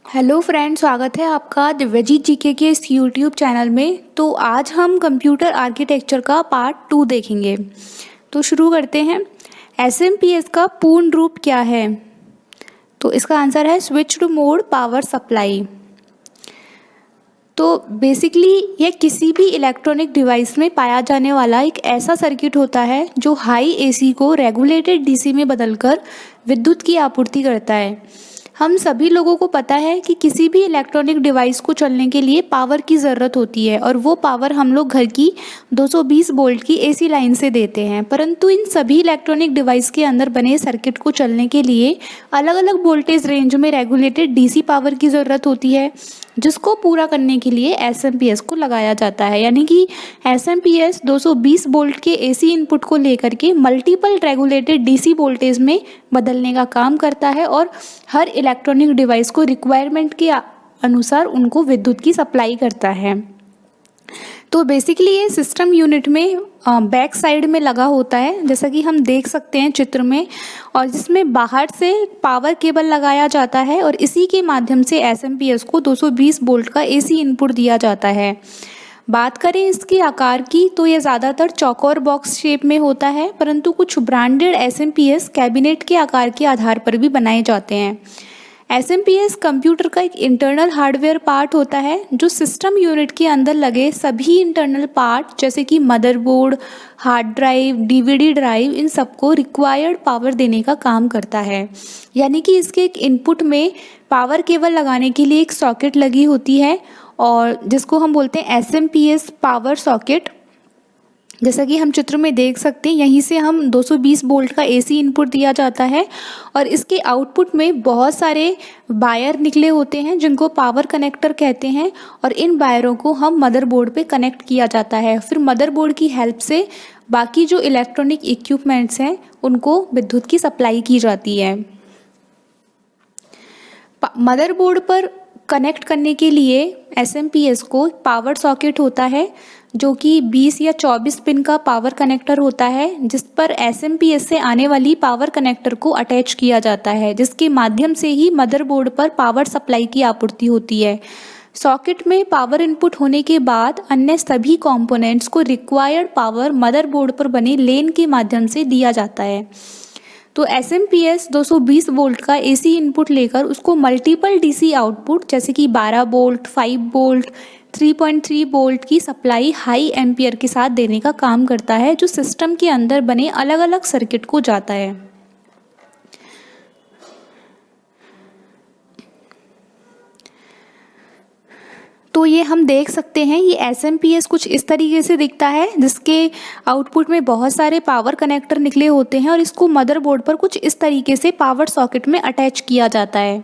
Hello friends, स्वागत है आपका दिव्यजीत जीके के इस यूट्यूब चैनल में। तो आज हम कंप्यूटर आर्किटेक्चर का पार्ट 2 देखेंगे। तो शुरू करते हैं। एसएमपीएस का पूर्ण रूप क्या है? तो इसका आंसर है स्विच्ड मोड पावर सप्लाई। तो बेसिकली यह किसी भी इलेक्ट्रॉनिक डिवाइस में पाया जाने वाला एक ऐसा सर्किट होता है जो हाई एसी को रेगुलेटेड डीसी में बदलकर विद्युत की आपूर्ति करता है। हम सभी लोगों को पता है कि किसी भी इलेक्ट्रॉनिक डिवाइस को चलने के लिए पावर की ज़रूरत होती है और वो पावर हम लोग घर की 220 वोल्ट की एसी लाइन से देते हैं। परंतु इन सभी इलेक्ट्रॉनिक डिवाइस के अंदर बने सर्किट को चलने के लिए अलग अलग वोल्टेज रेंज में रेगुलेटेड डीसी पावर की ज़रूरत होती है, जिसको पूरा करने के लिए एसएमपीएस को लगाया जाता है। यानी कि एसएमपीएस 220 वोल्ट के एसी इनपुट को लेकर के मल्टीपल रेगुलेटेड डीसी वोल्टेज में बदलने का काम करता है और हर इलेक्ट्रॉनिक डिवाइस को रिक्वायरमेंट के अनुसार उनको विद्युत की सप्लाई करता है। तो बेसिकली ये सिस्टम यूनिट में बैक साइड में लगा होता है, जैसा कि हम देख सकते हैं चित्र में, और जिसमें बाहर से पावर केबल लगाया जाता है और इसी के माध्यम से एसएमपीएस को 220 वोल्ट का एसी इनपुट दिया जाता है। बात करें इसके आकार की तो ये ज़्यादातर चौकोर बॉक्स शेप में होता है, परंतु कुछ ब्रांडेड एसएमपीएस कैबिनेट के आकार के आधार पर भी बनाए जाते हैं। एसएमपीएस कंप्यूटर का एक इंटरनल हार्डवेयर पार्ट होता है जो सिस्टम यूनिट के अंदर लगे सभी इंटरनल पार्ट जैसे कि motherboard, hard drive, DVD drive, इन सबको रिक्वायर्ड पावर देने का काम करता है। यानी कि इसके एक इनपुट में पावर केबल लगाने के लिए एक सॉकेट लगी होती है और जिसको हम बोलते हैं एसएमपीएस पावर सॉकेट। जैसा कि हम चित्र में देख सकते हैं, यहीं से हम 220 वोल्ट का एसी इनपुट दिया जाता है और इसके आउटपुट में बहुत सारे वायर निकले होते हैं जिनको पावर कनेक्टर कहते हैं और इन वायरों को हम मदरबोर्ड पे कनेक्ट किया जाता है। फिर मदरबोर्ड की हेल्प से बाकी जो इलेक्ट्रॉनिक इक्विपमेंट्स हैं उनको विद्युत की सप्लाई की जाती है। मदरबोर्ड पर कनेक्ट करने के लिए एसएमपीएस को पावर सॉकेट होता है जो कि 20 या 24 पिन का पावर कनेक्टर होता है, जिस पर एसएमपीएस से आने वाली पावर कनेक्टर को अटैच किया जाता है, जिसके माध्यम से ही मदरबोर्ड पर पावर सप्लाई की आपूर्ति होती है। सॉकेट में पावर इनपुट होने के बाद अन्य सभी कंपोनेंट्स को रिक्वायर्ड पावर मदरबोर्ड पर बने लेन के माध्यम से दिया जाता है। तो एसएमपीएस 220 वोल्ट का एसी इनपुट लेकर उसको मल्टीपल डीसी आउटपुट जैसे कि 12 वोल्ट, 5 वोल्ट, 3.3 वोल्ट की सप्लाई हाई एम्पियर के साथ देने का काम करता है, जो सिस्टम के अंदर बने अलग अलग सर्किट को जाता है। तो ये हम देख सकते हैं, ये एसएमपीएस कुछ इस तरीके से दिखता है जिसके आउटपुट में बहुत सारे पावर कनेक्टर निकले होते हैं और इसको मदरबोर्ड पर कुछ इस तरीके से पावर सॉकेट में अटैच किया जाता है।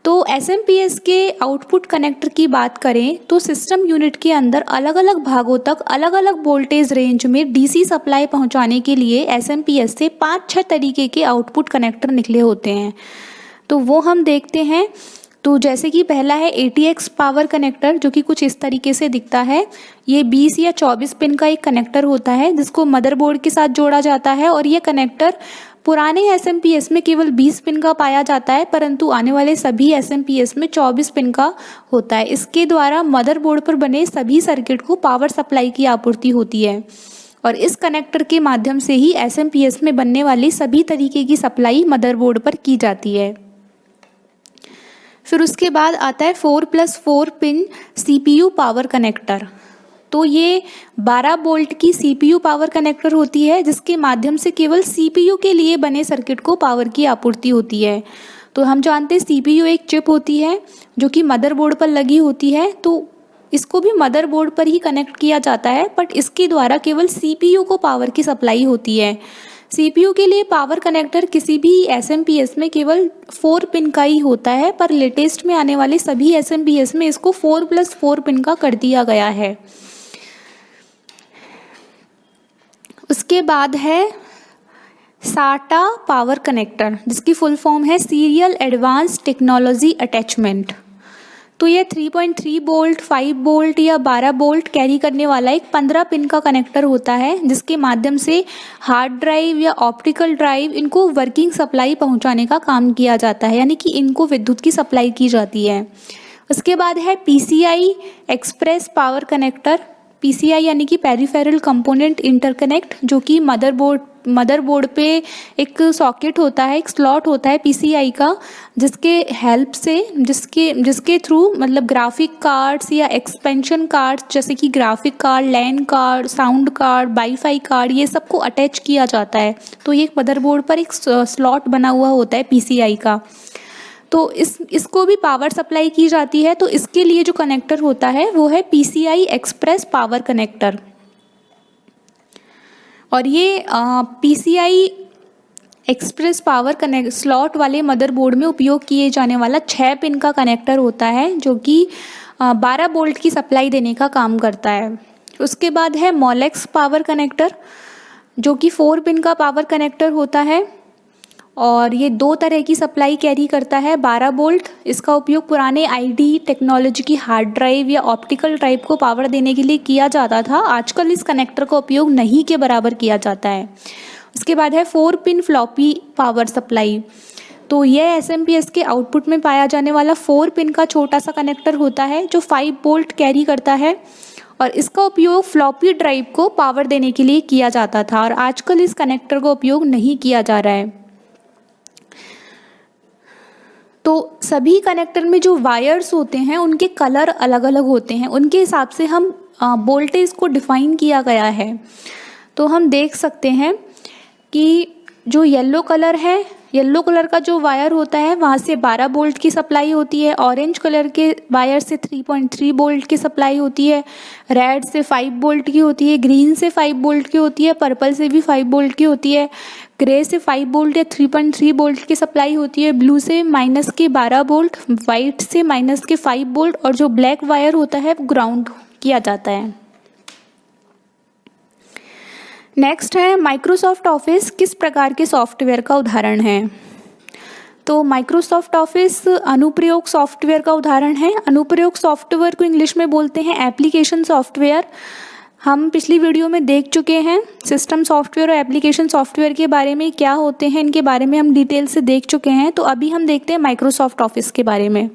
तो एसएमपीएस के आउटपुट कनेक्टर की बात करें तो सिस्टम यूनिट के अंदर अलग अलग भागों तक अलग अलग वोल्टेज रेंज में डीसी सप्लाई पहुंचाने के लिए एसएमपीएस से 5-6 तरीके के आउटपुट कनेक्टर निकले होते हैं। तो वो हम देखते हैं। तो जैसे कि पहला है ATX पावर कनेक्टर, जो कि कुछ इस तरीके से दिखता है। ये 20 या 24 पिन का एक कनेक्टर होता है जिसको मदरबोर्ड के साथ जोड़ा जाता है और ये कनेक्टर पुराने एसएमपीएस में केवल 20 पिन का पाया जाता है, परंतु आने वाले सभी एसएमपीएस में 24 पिन का होता है। इसके द्वारा मदरबोर्ड पर बने सभी सर्किट को पावर सप्लाई की आपूर्ति होती है और इस कनेक्टर के माध्यम से ही एसएमपीएस में बनने वाली सभी तरीके की सप्लाई मदरबोर्ड पर की जाती है। फिर उसके बाद आता है 4+4 पिन CPU पावर कनेक्टर। तो ये 12 वोल्ट की CPU पावर कनेक्टर होती है जिसके माध्यम से केवल CPU के लिए बने सर्किट को पावर की आपूर्ति होती है। तो हम जानते हैं CPU एक चिप होती है जो कि मदरबोर्ड पर लगी होती है, तो इसको भी मदरबोर्ड पर ही कनेक्ट किया जाता है, बट इसके द्वारा केवल CPU को पावर की सप्लाई होती है। CPU के लिए पावर कनेक्टर किसी भी एसएमपीएस में केवल 4 पिन का ही होता है, पर लेटेस्ट में आने वाले सभी एसएमपीएस में इसको 4+4 पिन का कर दिया गया है। उसके बाद है SATA पावर कनेक्टर, जिसकी फुल फॉर्म है सीरियल एडवांस टेक्नोलॉजी अटैचमेंट। तो ये 3.3 वोल्ट, 5 वोल्ट या 12 वोल्ट कैरी करने वाला एक 15 पिन का कनेक्टर होता है, जिसके माध्यम से हार्ड ड्राइव या ऑप्टिकल ड्राइव इनको वर्किंग सप्लाई पहुंचाने का काम किया जाता है, यानी कि इनको विद्युत की सप्लाई की जाती है। उसके बाद है PCI express power connector. PCI यानी कि पेरिफेरल कंपोनेंट इंटरकनेक्ट, जो कि मदरबोर्ड पे एक सॉकेट होता है, एक स्लॉट होता है पीसीआई का, जिसके थ्रू मतलब ग्राफिक कार्ड्स या एक्सपेंशन कार्ड्स जैसे कि graphic card, LAN card, sound card, wifi card, ये सबको अटैच किया जाता है। तो ये एक मदरबोर्ड पर एक स्लॉट बना हुआ होता है पीसीआई का, तो इसको भी पावर सप्लाई की जाती है। तो इसके लिए जो कनेक्टर होता है वो है पीसीआई एक्सप्रेस पावर कनेक्टर। और ये PCI express power connect slot वाले मदरबोर्ड में उपयोग किए जाने वाला 6 पिन का कनेक्टर होता है, जो कि 12 वोल्ट की सप्लाई देने का काम करता है। उसके बाद है मोलेक्स पावर कनेक्टर, जो कि 4 पिन का पावर कनेक्टर होता है, और ये 2 तरह की सप्लाई कैरी करता है। 12 वोल्ट, इसका उपयोग पुराने आईडी टेक्नोलॉजी की हार्ड ड्राइव या ऑप्टिकल ड्राइव को पावर देने के लिए किया जाता था। आजकल इस कनेक्टर का उपयोग नहीं के बराबर किया जाता है। उसके बाद है 4 पिन फ्लॉपी पावर सप्लाई। तो यह एसएमपीएस के आउटपुट में पाया जाने वाला 4 पिन का छोटा सा कनेक्टर होता है, जो 5 वोल्ट कैरी करता है, और इसका उपयोग फ्लॉपी ड्राइव को पावर देने के लिए किया जाता था, और आजकल इस कनेक्टर का उपयोग नहीं किया जा रहा है। तो सभी कनेक्टर में जो वायर्स होते हैं उनके कलर अलग अलग होते हैं, उनके हिसाब से हम वोल्टेज को डिफाइन किया गया है। तो हम देख सकते हैं कि जो येलो कलर है, येलो कलर का जो वायर होता है वहाँ से 12 वोल्ट की सप्लाई होती है। ऑरेंज कलर के वायर से 3.3 वोल्ट की सप्लाई होती है। रेड से 5 वोल्ट की होती है। ग्रीन से 5 वोल्ट की होती है। पर्पल से भी 5 वोल्ट की होती है। ग्रे से 5 वोल्ट या 3.3 वोल्ट की सप्लाई होती है। ब्लू से माइनस के 12 वोल्ट, वाइट से माइनस के 5 वोल्ट, और जो ब्लैक वायर होता है वो ग्राउंड किया जाता है। नेक्स्ट है माइक्रोसॉफ्ट ऑफिस किस प्रकार के सॉफ्टवेयर का उदाहरण है। तो माइक्रोसॉफ्ट ऑफिस अनुप्रयोग सॉफ्टवेयर का उदाहरण है। अनुप्रयोग सॉफ्टवेयर को इंग्लिश में बोलते हैं एप्लीकेशन सॉफ्टवेयर। हम पिछली वीडियो में देख चुके हैं सिस्टम सॉफ्टवेयर और एप्लीकेशन सॉफ्टवेयर के बारे में, क्या होते हैं इनके बारे में हम डिटेल से देख चुके हैं। तो अभी हम देखते हैं माइक्रोसॉफ्ट ऑफिस के बारे में।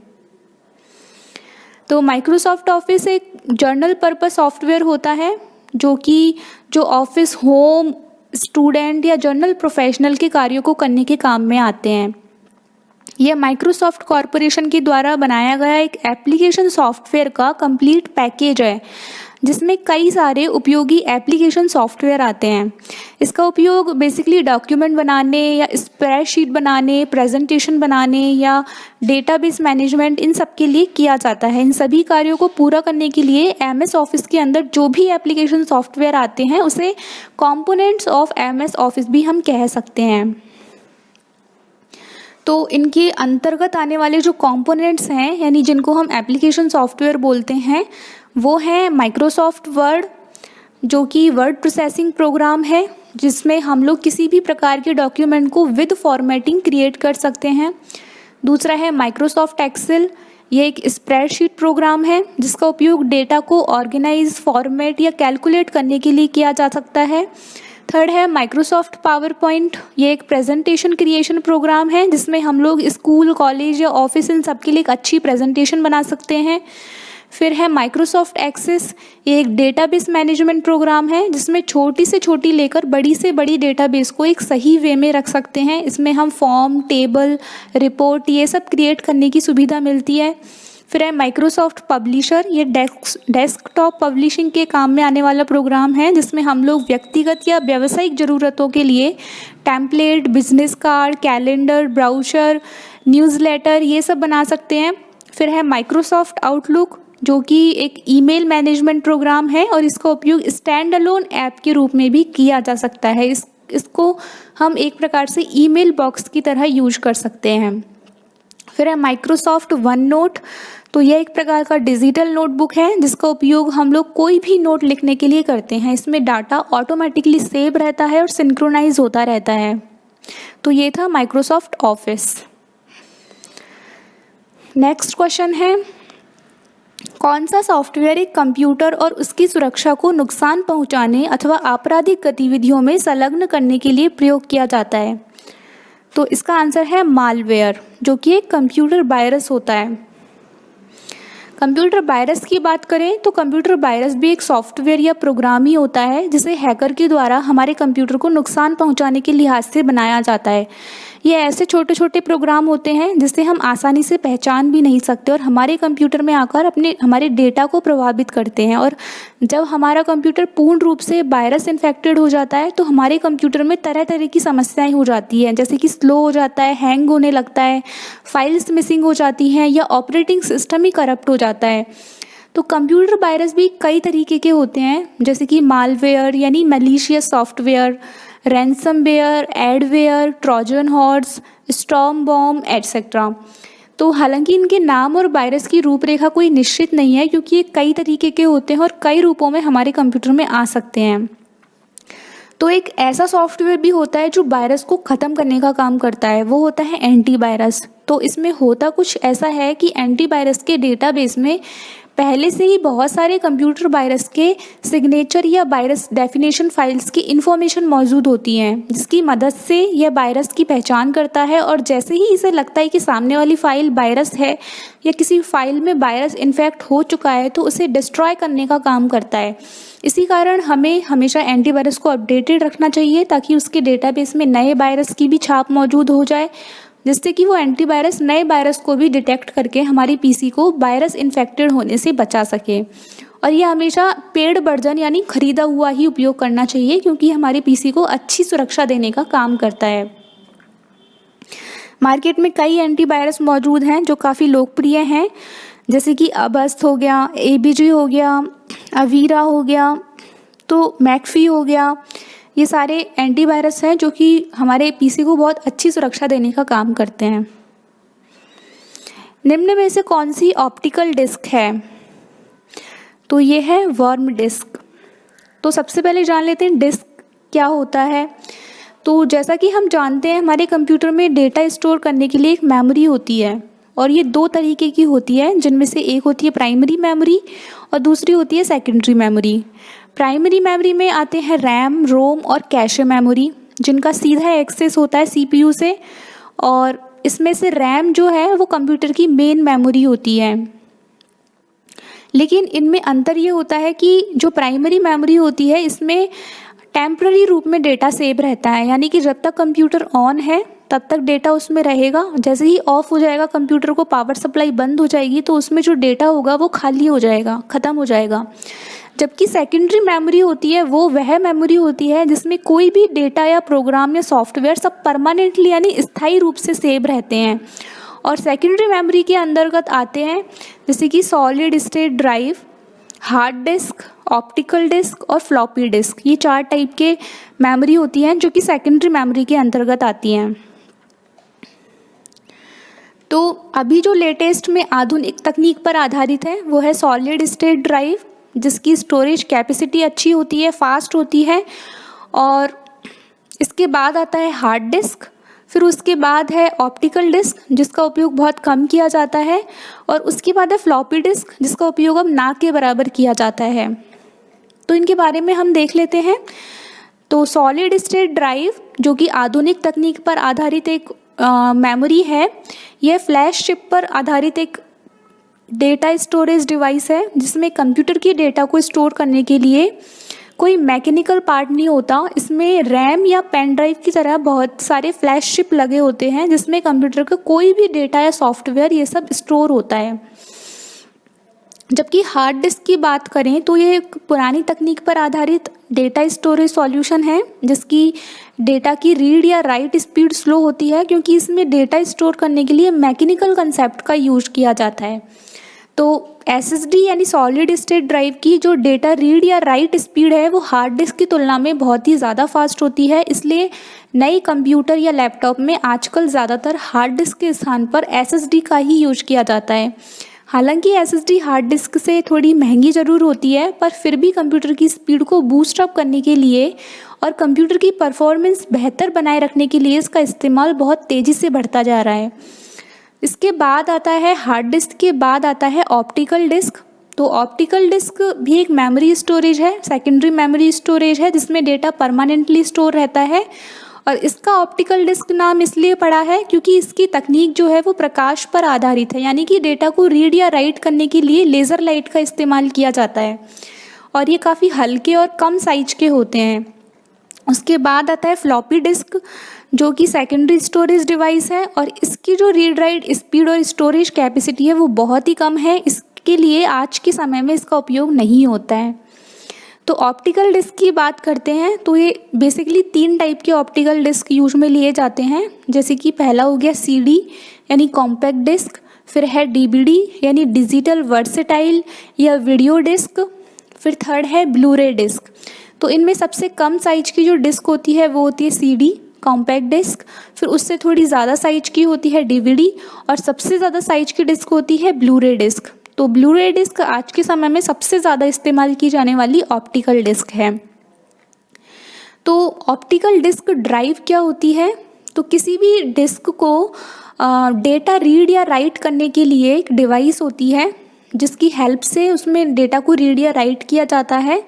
तो माइक्रोसॉफ्ट ऑफिस एक जर्नल पर्पस सॉफ्टवेयर होता है, जो ऑफिस, होम, स्टूडेंट या जर्नल प्रोफेशनल के कार्यों को करने के काम में आते हैं। यह माइक्रोसॉफ्ट कॉरपोरेशन के द्वारा बनाया गया एक एप्लीकेशन सॉफ्टवेयर का कंप्लीट पैकेज है, जिसमें कई सारे उपयोगी एप्लीकेशन सॉफ्टवेयर आते हैं। इसका उपयोग बेसिकली डॉक्यूमेंट बनाने या स्प्रेडशीट बनाने, प्रेजेंटेशन बनाने या डेटाबेस मैनेजमेंट, इन सब के लिए किया जाता है। इन सभी कार्यों को पूरा करने के लिए एमएस ऑफिस के अंदर जो भी एप्लीकेशन सॉफ्टवेयर आते हैं उसे कंपोनेंट्स ऑफ एमएस ऑफिस भी हम कह सकते हैं। तो इनके अंतर्गत आने वाले जो कंपोनेंट्स हैं, यानी जिनको हम एप्लीकेशन सॉफ्टवेयर बोलते हैं, वो है माइक्रोसॉफ्ट वर्ड, जो कि वर्ड प्रोसेसिंग प्रोग्राम है, जिसमें हम लोग किसी भी प्रकार के डॉक्यूमेंट को विद फॉर्मेटिंग क्रिएट कर सकते हैं। दूसरा है माइक्रोसॉफ्ट एक्सेल, ये एक स्प्रेडशीट प्रोग्राम है जिसका उपयोग डेटा को ऑर्गेनाइज, फॉर्मेट या कैलकुलेट करने के लिए किया जा सकता है। थर्ड है माइक्रोसॉफ्ट पावर पॉइंट, ये एक प्रेजेंटेशन क्रिएशन प्रोग्राम है जिसमें हम लोग स्कूल, कॉलेज या ऑफिस, इन सब के लिए एक अच्छी प्रेजेंटेशन बना सकते हैं। फिर है माइक्रोसॉफ्ट एक्सेस, ये एक डेटाबेस मैनेजमेंट प्रोग्राम है जिसमें छोटी से छोटी लेकर बड़ी से बड़ी डेटाबेस को एक सही वे में रख सकते हैं। इसमें हम फॉर्म, टेबल, रिपोर्ट, ये सब क्रिएट करने की सुविधा मिलती है। फिर है माइक्रोसॉफ्ट पब्लिशर, ये डेस्कटॉप पब्लिशिंग के काम में आने वाला प्रोग्राम है जिसमें हम लोग व्यक्तिगत या व्यावसायिक ज़रूरतों के लिए template, business card, calendar, brochure, newsletter, ये सब बना सकते हैं। फिर है माइक्रोसॉफ्ट आउटलुक, जो कि एक ईमेल मैनेजमेंट प्रोग्राम है और इसका उपयोग स्टैंड अलोन ऐप के रूप में भी किया जा सकता है। इसको हम एक प्रकार से ईमेल बॉक्स की तरह यूज कर सकते हैं। फिर है माइक्रोसॉफ्ट वन नोट, तो यह एक प्रकार का डिजिटल नोटबुक है जिसका उपयोग हम लोग कोई भी नोट लिखने के लिए करते हैं। इसमें डाटा ऑटोमेटिकली सेव रहता है और सिंक्रोनाइज होता रहता है। तो ये था माइक्रोसॉफ्ट ऑफिस। नेक्स्ट क्वेश्चन है कौन सा सॉफ्टवेयर एक कंप्यूटर और उसकी सुरक्षा को नुकसान पहुंचाने अथवा आपराधिक गतिविधियों में संलग्न करने के लिए प्रयोग किया जाता है? तो इसका आंसर है मालवेयर, जो कि एक कंप्यूटर वायरस होता है। कंप्यूटर वायरस की बात करें तो कंप्यूटर वायरस भी एक सॉफ्टवेयर या प्रोग्राम ही होता है जिसे हैकर के द्वारा हमारे कंप्यूटर को नुकसान पहुंचाने के लिहाज से बनाया जाता है। ये ऐसे छोटे छोटे प्रोग्राम होते हैं जिसे हम आसानी से पहचान भी नहीं सकते और हमारे कंप्यूटर में आकर हमारे डेटा को प्रभावित करते हैं। और जब हमारा कंप्यूटर पूर्ण रूप से वायरस इन्फेक्टेड हो जाता है तो हमारे कंप्यूटर में तरह तरह की समस्याएं हो जाती हैं, जैसे कि स्लो हो जाता है, हैंग होने लगता है, फाइल्स मिसिंग हो जाती हैं या ऑपरेटिंग सिस्टम ही करप्ट हो जाता है। तो कंप्यूटर वायरस भी कई तरीके के होते हैं, जैसे कि मालवेयर यानी malicious software, ransomware, adware, Trojan horse, storm bomb etcetera. तो हालांकि इनके नाम और वायरस की रूपरेखा कोई निश्चित नहीं है, क्योंकि ये कई तरीके के होते हैं और कई रूपों में हमारे कंप्यूटर में आ सकते हैं। तो एक ऐसा सॉफ्टवेयर भी होता है जो वायरस को ख़त्म करने का काम करता है, वो होता है एंटीवायरस। तो इसमें होता कुछ ऐसा है कि एंटीवायरस के डेटाबेस में पहले से ही बहुत सारे कंप्यूटर वायरस के सिग्नेचर या वायरस डेफिनेशन फाइल्स की इन्फॉर्मेशन मौजूद होती हैं, जिसकी मदद से यह वायरस की पहचान करता है और जैसे ही इसे लगता है कि सामने वाली फाइल वायरस है या किसी फाइल में वायरस इन्फेक्ट हो चुका है तो उसे डिस्ट्रॉय करने का काम करता है। इसी कारण हमें हमेशा एंटीवायरस को अपडेटेड रखना चाहिए ताकि उसके डेटाबेस में नए वायरस की भी छाप मौजूद हो जाए, जिससे कि वो एंटीवायरस नए वायरस को भी डिटेक्ट करके हमारी पीसी को वायरस इन्फेक्टेड होने से बचा सके। और ये हमेशा पेड वर्जन यानी खरीदा हुआ ही उपयोग करना चाहिए, क्योंकि हमारे पीसी को अच्छी सुरक्षा देने का काम करता है। मार्केट में कई एंटीवायरस मौजूद हैं जो काफ़ी लोकप्रिय हैं, जैसे कि अबस्ट हो गया, एबीजी हो गया, अवीरा हो गया, तो मैकफी हो गया। ये सारे एंटीवायरस हैं जो कि हमारे पीसी को बहुत अच्छी सुरक्षा देने का काम करते हैं। निम्न में से कौन सी ऑप्टिकल डिस्क है? तो ये है वर्म डिस्क। तो सबसे पहले जान लेते हैं डिस्क क्या होता है। तो जैसा कि हम जानते हैं हमारे कंप्यूटर में डेटा स्टोर करने के लिए एक मेमोरी होती है, और ये दो तरीके की होती है, जिनमें से एक होती है प्राइमरी मेमोरी और दूसरी होती है सेकेंडरी मेमोरी। प्राइमरी मेमोरी में आते हैं रैम, रोम और कैशे मेमोरी, जिनका सीधा एक्सेस होता है सीपीयू से, और इसमें से रैम जो है वो कंप्यूटर की मेन मेमोरी होती है। लेकिन इनमें अंतर ये होता है कि जो प्राइमरी मेमोरी होती है इसमें टेम्पररी रूप में डेटा सेव रहता है, यानी कि जब तक कंप्यूटर ऑन है तब तक डेटा उसमें रहेगा। जैसे ही ऑफ हो जाएगा, कंप्यूटर को पावर सप्लाई बंद हो जाएगी, तो उसमें जो डेटा होगा वो खाली हो जाएगा, ख़त्म हो जाएगा। जबकि सेकेंडरी मेमोरी होती है वो वह मेमोरी होती है जिसमें कोई भी डेटा या प्रोग्राम या सॉफ्टवेयर सब परमानेंटली यानी स्थायी रूप से सेव रहते हैं। और सेकेंडरी मेमोरी के अंतर्गत आते हैं जैसे कि solid state drive, hard disk, optical disk और फ्लॉपी डिस्क। ये 4 टाइप के मेमोरी होती हैं जो कि सेकेंडरी मेमोरी के अंतर्गत आती हैं। तो अभी जो लेटेस्ट में आधुनिक तकनीक पर आधारित है वो है सॉलिड स्टेट ड्राइव, जिसकी स्टोरेज कैपेसिटी अच्छी होती है, फास्ट होती है। और इसके बाद आता है हार्ड डिस्क, फिर उसके बाद है ऑप्टिकल डिस्क जिसका उपयोग बहुत कम किया जाता है, और उसके बाद है फ्लॉपी डिस्क जिसका उपयोग अब ना के बराबर किया जाता है। तो इनके बारे में हम देख लेते हैं। तो सॉलिड स्टेट ड्राइव जो कि आधुनिक तकनीक पर आधारित एक मेमोरी है, यह फ्लैश चिप पर आधारित एक डेटा स्टोरेज डिवाइस है जिसमें कंप्यूटर की डेटा को स्टोर करने के लिए कोई मैकेनिकल पार्ट नहीं होता। इसमें रैम या पेन ड्राइव की तरह बहुत सारे फ्लैश चिप लगे होते हैं जिसमें कंप्यूटर का कोई भी डेटा या सॉफ्टवेयर ये सब स्टोर होता है। जबकि हार्ड डिस्क की बात करें तो ये एक पुरानी तकनीक पर आधारित डेटा स्टोरेज सॉल्यूशन है जिसकी डेटा की रीड या राइट स्पीड स्लो होती है, क्योंकि इसमें डेटा स्टोर करने के लिए मैकेनिकल कंसेप्ट का यूज किया जाता है। तो एसएसडी यानी सॉलिड स्टेट ड्राइव की जो डेटा रीड या राइट स्पीड है वो हार्ड डिस्क की तुलना में बहुत ही ज़्यादा फास्ट होती है। इसलिए नई कंप्यूटर या लैपटॉप में आजकल ज़्यादातर हार्ड डिस्क के स्थान पर एसएसडी का ही यूज किया जाता है। हालांकि एसएसडी हार्ड डिस्क से थोड़ी महंगी ज़रूर होती है, पर फिर भी कंप्यूटर की स्पीड को बूस्ट अप करने के लिए और कंप्यूटर की परफॉर्मेंस बेहतर बनाए रखने के लिए इसका इस्तेमाल बहुत तेज़ी से बढ़ता जा रहा है। इसके बाद आता है हार्ड डिस्क के बाद आता है ऑप्टिकल डिस्क। तो ऑप्टिकल डिस्क भी एक मेमोरी स्टोरेज है, सेकेंडरी मेमोरी स्टोरेज है, जिसमें डेटा परमानेंटली स्टोर रहता है। और इसका ऑप्टिकल डिस्क नाम इसलिए पड़ा है क्योंकि इसकी तकनीक जो है वो प्रकाश पर आधारित है, यानी कि डेटा को रीड या राइट करने के लिए लेज़र लाइट का इस्तेमाल किया जाता है और ये काफ़ी हल्के और कम साइज के होते हैं। उसके बाद आता है फ्लॉपी डिस्क, जो कि सेकेंडरी स्टोरेज डिवाइस है और इसकी जो रीड राइट स्पीड और स्टोरेज कैपेसिटी है वो बहुत ही कम है, इसके लिए आज के समय में इसका उपयोग नहीं होता है। तो ऑप्टिकल डिस्क की बात करते हैं तो ये बेसिकली 3 टाइप के ऑप्टिकल डिस्क यूज में लिए जाते हैं, जैसे कि पहला हो गया CD यानी कॉम्पैक्ट डिस्क, फिर है DVD यानी डिजिटल वर्सेटाइल या वीडियो डिस्क, फिर थर्ड है ब्लू-रे डिस्क। तो इनमें सबसे कम साइज की जो डिस्क होती है वो होती है CD कॉम्पैक्ट डिस्क, फिर उससे थोड़ी ज़्यादा साइज की होती है DVD और सबसे ज़्यादा साइज की डिस्क होती है ब्लू-रे डिस्क। तो ब्लू-रे डिस्क आज के समय में सबसे ज़्यादा इस्तेमाल की जाने वाली ऑप्टिकल डिस्क है। तो ऑप्टिकल डिस्क ड्राइव क्या होती है? तो किसी भी डिस्क को डेटा रीड या राइट करने के लिए एक डिवाइस होती है जिसकी हेल्प से उसमें डेटा को रीड या राइट किया जाता है।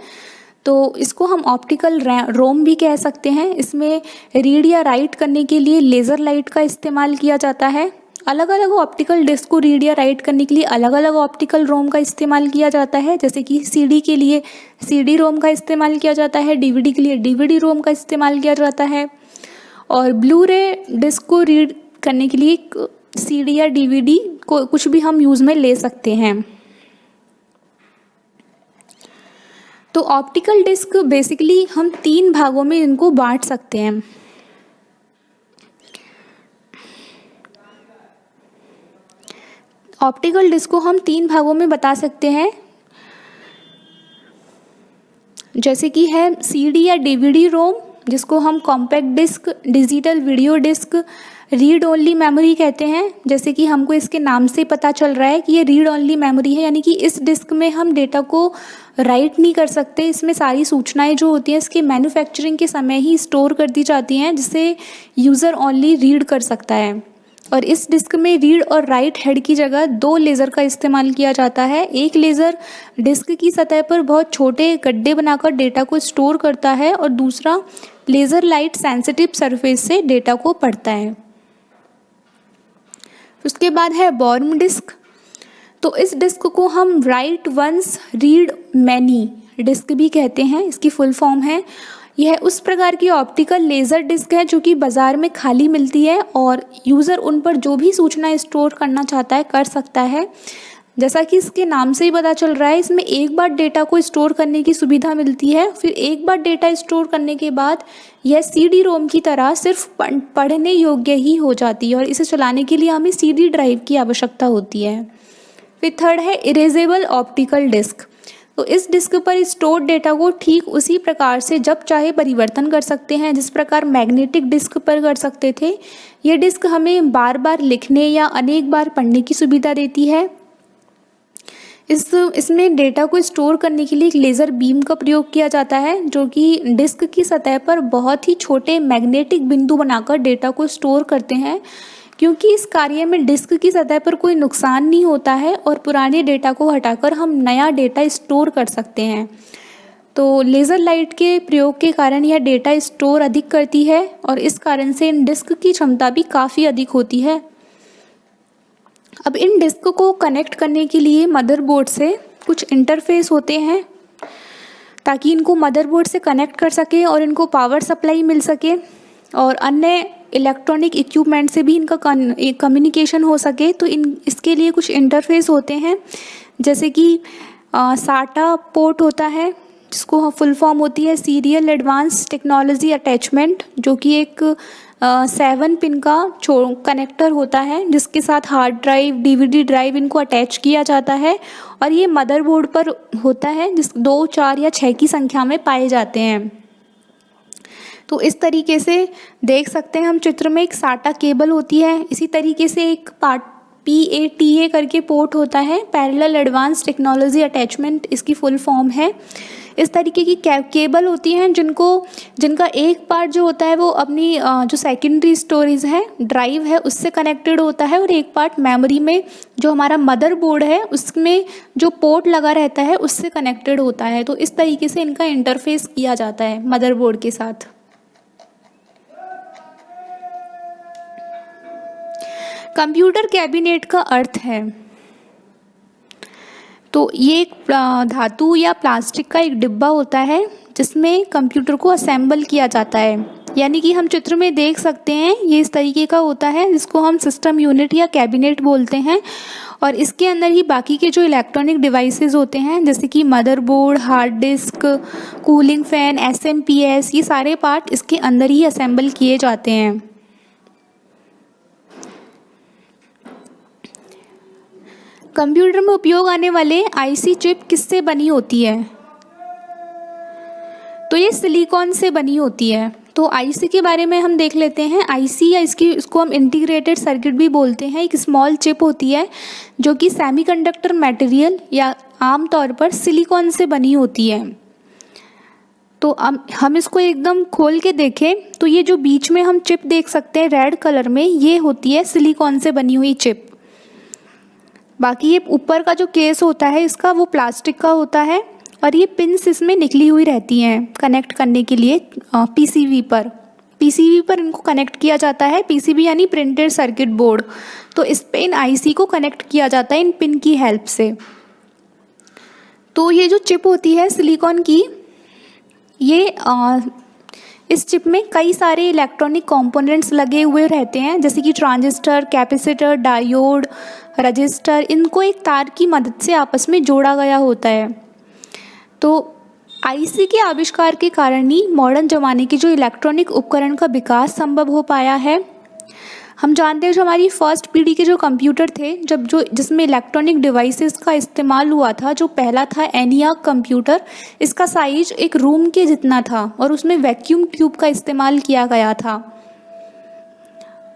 तो इसको हम ऑप्टिकल रोम भी कह सकते हैं। इसमें रीड या राइट करने के लिए लेज़र लाइट का इस्तेमाल किया जाता है। अलग अलग ऑप्टिकल डिस्क को रीड या राइट करने के लिए अलग अलग ऑप्टिकल रोम का इस्तेमाल किया जाता है, जैसे कि CD के लिए CD रोम का इस्तेमाल किया जाता है, DVD के लिए DVD रोम का इस्तेमाल किया जाता है और ब्लू-रे डिस्क को रीड करने के लिए CD या DVD को कुछ भी हम यूज़ में ले सकते हैं। तो ऑप्टिकल डिस्क बेसिकली हम 3 भागों में इनको बांट सकते हैं। ऑप्टिकल डिस्क को हम 3 भागों में बता सकते हैं, जैसे कि है CD या DVD रोम, जिसको हम compact disk, digital video disk, read only memory कहते हैं। जैसे कि हमको इसके नाम से पता चल रहा है कि ये रीड ओनली मेमोरी है, यानी कि इस डिस्क में हम डेटा को राइट नहीं कर सकते। इसमें सारी सूचनाएं जो होती हैं इसके मैन्युफैक्चरिंग के समय ही स्टोर कर दी जाती हैं, जिसे यूज़र ओनली रीड कर सकता है। और इस डिस्क में रीड और राइट हेड की जगह 2 लेज़र का इस्तेमाल किया जाता है। एक लेज़र डिस्क की सतह पर बहुत छोटे गड्ढे बनाकर डेटा को स्टोर करता है और दूसरा लेज़र लाइट सेंसिटिव सरफेस से डेटा को पढ़ता है। उसके बाद है बॉर्म डिस्क। तो इस डिस्क को हम write once read many disk भी कहते हैं, इसकी फुल फॉर्म है। यह उस प्रकार की ऑप्टिकल लेज़र डिस्क है जो कि बाज़ार में खाली मिलती है और यूज़र उन पर जो भी सूचना स्टोर करना चाहता है कर सकता है। जैसा कि इसके नाम से ही पता चल रहा है, इसमें एक बार डेटा को स्टोर करने की सुविधा मिलती है। फिर एक बार डेटा स्टोर करने के बाद यह CD रोम की तरह सिर्फ पढ़ने योग्य ही हो जाती है और इसे चलाने के लिए हमें CD ड्राइव की आवश्यकता होती है। फिर थर्ड है इरेजेबल ऑप्टिकल डिस्क। तो इस डिस्क पर स्टोर डेटा को ठीक उसी प्रकार से जब चाहे परिवर्तन कर सकते हैं जिस प्रकार मैग्नेटिक डिस्क पर कर सकते थे। यह डिस्क हमें बार बार लिखने या अनेक बार पढ़ने की सुविधा देती है। इसमें डेटा को स्टोर करने के लिए एक लेज़र बीम का प्रयोग किया जाता है, जो कि डिस्क की सतह पर बहुत ही छोटे मैग्नेटिक बिंदु बनाकर डेटा को स्टोर करते हैं। क्योंकि इस कार्य में डिस्क की सतह पर कोई नुकसान नहीं होता है और पुराने डेटा को हटाकर हम नया डेटा स्टोर कर सकते हैं। तो लेज़र लाइट के प्रयोग के कारण यह डेटा स्टोर अधिक करती है और इस कारण से इन डिस्क की क्षमता भी काफ़ी अधिक होती है। अब इन डिस्क को कनेक्ट करने के लिए मदरबोर्ड से कुछ इंटरफेस होते हैं ताकि इनको मदरबोर्ड से कनेक्ट कर सके और इनको पावर सप्लाई मिल सके और अन्य इलेक्ट्रॉनिक इक्विपमेंट से भी इनका कम्युनिकेशन हो सके। तो इसके लिए कुछ इंटरफेस होते हैं, जैसे कि SATA पोर्ट होता है, जिसको फुल फॉर्म होती है सीरियल एडवांस टेक्नोलॉजी अटैचमेंट, जो कि एक 7 पिन का कनेक्टर होता है जिसके साथ हार्ड ड्राइव, DVD ड्राइव इनको अटैच किया जाता है और ये मदरबोर्ड पर होता है, जिस 2, 4 या 6 की संख्या में पाए जाते हैं। तो इस तरीके से देख सकते हैं हम चित्र में एक SATA केबल होती है। इसी तरीके से एक PATA करके पोर्ट होता है, पैरेलल एडवांस टेक्नोलॉजी अटैचमेंट इसकी फुल फॉर्म है। इस तरीके की केबल होती हैं जिनका एक पार्ट जो होता है वो अपनी जो सेकेंडरी स्टोरेज है, ड्राइव है, उससे कनेक्टेड होता है, और एक पार्ट मेमोरी में जो हमारा मदरबोर्ड है उसमें जो पोर्ट लगा रहता है उससे कनेक्टेड होता है। तो इस तरीके से इनका इंटरफेस किया जाता है मदरबोर्ड के साथ। कंप्यूटर कैबिनेट का अर्थ है, तो ये एक धातु या प्लास्टिक का एक डिब्बा होता है जिसमें कंप्यूटर को असेंबल किया जाता है। यानी कि हम चित्र में देख सकते हैं ये इस तरीके का होता है जिसको हम सिस्टम यूनिट या कैबिनेट बोलते हैं, और इसके अंदर ही बाकी के जो इलेक्ट्रॉनिक डिवाइसेस होते हैं जैसे कि motherboard, hard disk, cooling fan, SMPS, ये सारे पार्ट इसके अंदर ही असेंबल किए जाते हैं। कंप्यूटर में उपयोग आने वाले IC चिप किससे बनी होती है? तो ये सिलिकॉन से बनी होती है। तो IC के बारे में हम देख लेते हैं। IC या इसको हम इंटीग्रेटेड सर्किट भी बोलते हैं, एक स्मॉल चिप होती है जो कि सेमीकंडक्टर मटेरियल या आमतौर पर सिलिकॉन से बनी होती है। तो हम इसको एकदम खोल के देखें तो ये जो बीच में हम चिप देख सकते हैं रेड कलर में, ये होती है सिलिकॉन से बनी हुई चिप। बाकी ये ऊपर का जो केस होता है इसका वो प्लास्टिक का होता है, और ये पिन्स इसमें निकली हुई रहती हैं कनेक्ट करने के लिए PCB पर इनको कनेक्ट किया जाता है। PCB यानी प्रिंटेड सर्किट बोर्ड। तो इस पे इन IC को कनेक्ट किया जाता है इन पिन की हेल्प से। तो ये जो चिप होती है सिलिकॉन की, ये इस चिप में कई सारे इलेक्ट्रॉनिक कंपोनेंट्स लगे हुए रहते हैं जैसे कि ट्रांजिस्टर, कैपेसिटर, डायोड, रजिस्टर। इनको एक तार की मदद से आपस में जोड़ा गया होता है। तो IC के आविष्कार के कारण ही मॉडर्न ज़माने के जो इलेक्ट्रॉनिक उपकरण का विकास संभव हो पाया है। हम जानते हैं जो हमारी फर्स्ट पीढ़ी के जो कंप्यूटर थे, जिसमें इलेक्ट्रॉनिक डिवाइसेस का इस्तेमाल हुआ था, जो पहला था ENIAC कंप्यूटर, इसका साइज एक रूम के जितना था और उसमें वैक्यूम ट्यूब का इस्तेमाल किया गया था।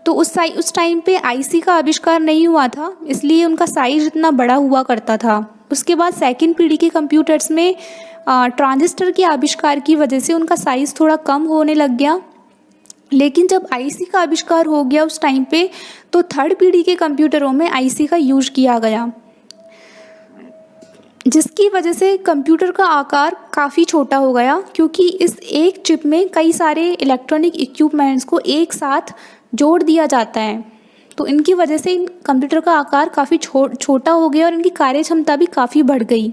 तो उस टाइम पे IC का आविष्कार नहीं हुआ था, इसलिए उनका साइज इतना बड़ा हुआ करता था। उसके बाद सेकंड पीढ़ी के कंप्यूटर्स में ट्रांजिस्टर के आविष्कार की वजह से उनका साइज़ थोड़ा कम होने लग गया। लेकिन जब IC का आविष्कार हो गया उस टाइम पे, तो थर्ड पीढ़ी के कंप्यूटरों में IC का यूज किया गया, जिसकी वजह से कंप्यूटर का आकार काफ़ी छोटा हो गया, क्योंकि इस एक चिप में कई सारे इलेक्ट्रॉनिक इक्विपमेंट्स को एक साथ जोड़ दिया जाता है। तो इनकी वजह से इन कंप्यूटर का आकार काफ़ी छोटा हो गया और इनकी कार्य क्षमता भी काफ़ी बढ़ गई।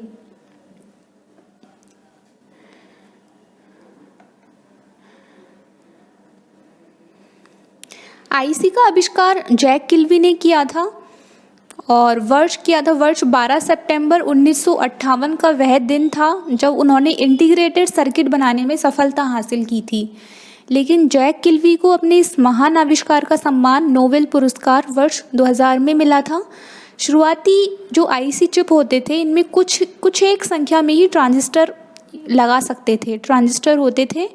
IC का आविष्कार जैक किल्वी ने किया था और वर्ष 12 सितंबर 1958 का वह दिन था जब उन्होंने इंटीग्रेटेड सर्किट बनाने में सफलता हासिल की थी। लेकिन जैक किल्वी को अपने इस महान आविष्कार का सम्मान नोबेल पुरस्कार वर्ष 2000 में मिला था। शुरुआती जो IC चिप होते थे इनमें कुछ एक संख्या में ही ट्रांजिस्टर होते थे,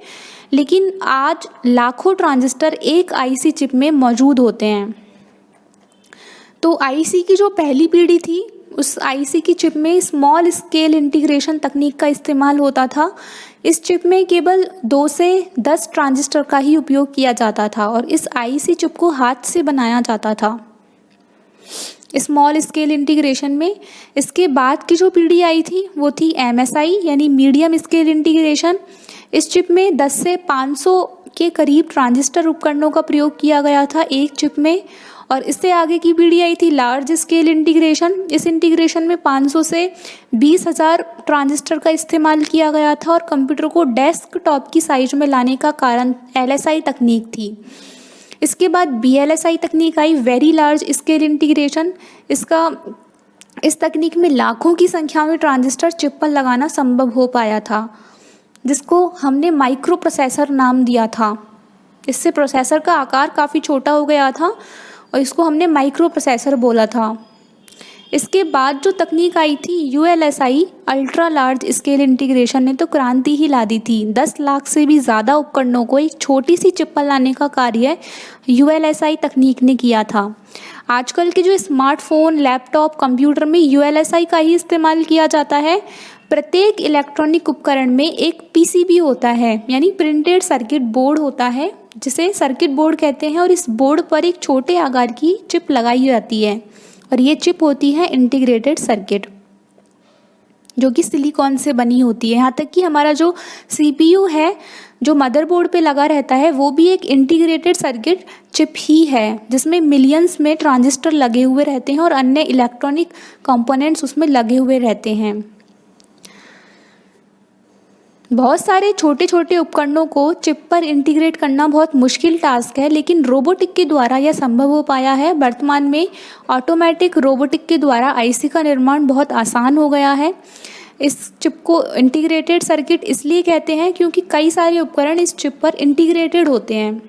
लेकिन आज लाखों ट्रांजिस्टर एक IC चिप में मौजूद होते हैं। तो IC की जो पहली पीढ़ी थी उस IC की चिप में स्मॉल स्केल इंटीग्रेशन तकनीक का इस्तेमाल होता था। इस चिप में केवल 2 से 10 ट्रांजिस्टर का ही उपयोग किया जाता था और इस IC चिप को हाथ से बनाया जाता था स्मॉल स्केल इंटीग्रेशन में। इसके बाद की जो पीढ़ी आई थी वो थी MSI यानी मीडियम स्केल इंटीग्रेशन। इस चिप में 10 से 500 के करीब ट्रांजिस्टर उपकरणों का प्रयोग किया गया था एक चिप में। और इससे आगे की पीढ़ी आई थी लार्ज स्केल इंटीग्रेशन। इस इंटीग्रेशन में 500 से 20,000 ट्रांजिस्टर का इस्तेमाल किया गया था और कंप्यूटर को डेस्कटॉप की साइज में लाने का कारण LSI तकनीक थी। इसके बाद VLSI तकनीक आई, वेरी लार्ज स्केल इंटीग्रेशन। इस तकनीक में लाखों की संख्या में ट्रांजिस्टर चिप पर लगाना संभव हो पाया था, जिसको हमने माइक्रो प्रोसेसर नाम दिया था। इससे प्रोसेसर का आकार काफ़ी छोटा हो गया था और इसको हमने माइक्रो प्रोसेसर बोला था। इसके बाद जो तकनीक आई थी ULSI ultra large scale integration ने तो क्रांति ही ला दी थी। 10 लाख से भी ज़्यादा उपकरणों को एक छोटी सी चिप पर लाने का कार्य ULSI तकनीक ने किया था। आजकल के जो स्मार्टफोन, लैपटॉप, कंप्यूटर में यूएलएसआई का ही इस्तेमाल किया जाता है। प्रत्येक इलेक्ट्रॉनिक उपकरण में एक पीसीबी होता है, यानी प्रिंटेड सर्किट बोर्ड होता है, जिसे सर्किट बोर्ड कहते हैं। और इस बोर्ड पर एक छोटे आकार की चिप लगाई जाती है और ये चिप होती है इंटीग्रेटेड सर्किट, जो कि सिलिकॉन से बनी होती है। यहाँ तक कि हमारा जो सीपीयू है, जो मदरबोर्ड पे लगा रहता है, वो भी एक इंटीग्रेटेड सर्किट चिप ही है, जिसमें मिलियंस में ट्रांजिस्टर लगे हुए रहते हैं और अन्य इलेक्ट्रॉनिक कंपोनेंट्स उसमें लगे हुए रहते हैं। बहुत सारे छोटे छोटे उपकरणों को चिप पर इंटीग्रेट करना बहुत मुश्किल टास्क है, लेकिन रोबोटिक के द्वारा यह संभव हो पाया है। वर्तमान में ऑटोमेटिक रोबोटिक के द्वारा आईसी का निर्माण बहुत आसान हो गया है। इस चिप को इंटीग्रेटेड सर्किट इसलिए कहते हैं क्योंकि कई सारे उपकरण इस चिप पर इंटीग्रेटेड होते हैं।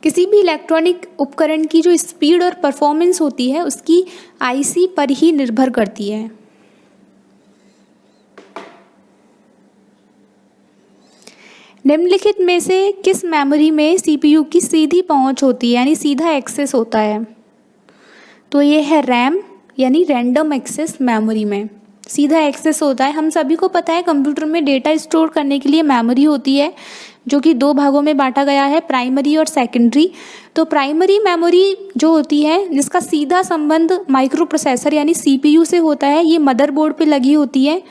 किसी भी इलेक्ट्रॉनिक उपकरण की जो स्पीड और परफॉर्मेंस होती है, उसकी आईसी पर ही निर्भर करती है। निम्नलिखित में से किस मेमोरी में सीपीयू की सीधी पहुंच होती है, यानी सीधा एक्सेस होता है? तो ये है रैम, यानी रैंडम एक्सेस मेमोरी में सीधा एक्सेस होता है। हम सभी को पता है कंप्यूटर में डेटा स्टोर करने के लिए मेमोरी होती है, जो कि दो भागों में बांटा गया है, प्राइमरी और सेकेंडरी। तो प्राइमरी मेमोरी जो होती है, जिसका सीधा संबंध माइक्रो प्रोसेसर यानी सीपीयू से होता है, ये मदरबोर्ड पे लगी होती है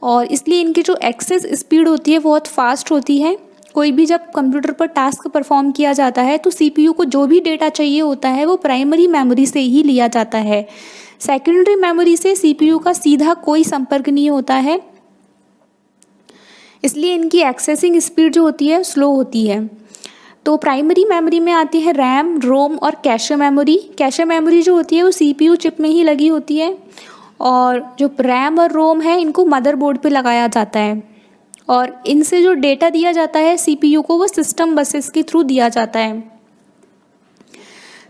और इसलिए इनकी जो एक्सेस स्पीड होती है बहुत फास्ट होती है। कोई भी जब कंप्यूटर पर टास्क परफॉर्म किया जाता है तो सीपीयू को जो भी डेटा चाहिए होता है वो प्राइमरी मेमोरी से ही लिया जाता है। सेकेंडरी मेमोरी से सीपीयू का सीधा कोई संपर्क नहीं होता है, इसलिए इनकी एक्सेसिंग स्पीड जो होती है स्लो होती है। तो प्राइमरी मेमोरी में आती है रैम, रोम और कैशे मेमोरी। कैशे मेमोरी जो होती है वो सीपीयू चिप में ही लगी होती है और जो रैम और रोम है इनको मदरबोर्ड पे लगाया जाता है और इनसे जो डेटा दिया जाता है सीपीयू को, वो सिस्टम बसेस के थ्रू दिया जाता है।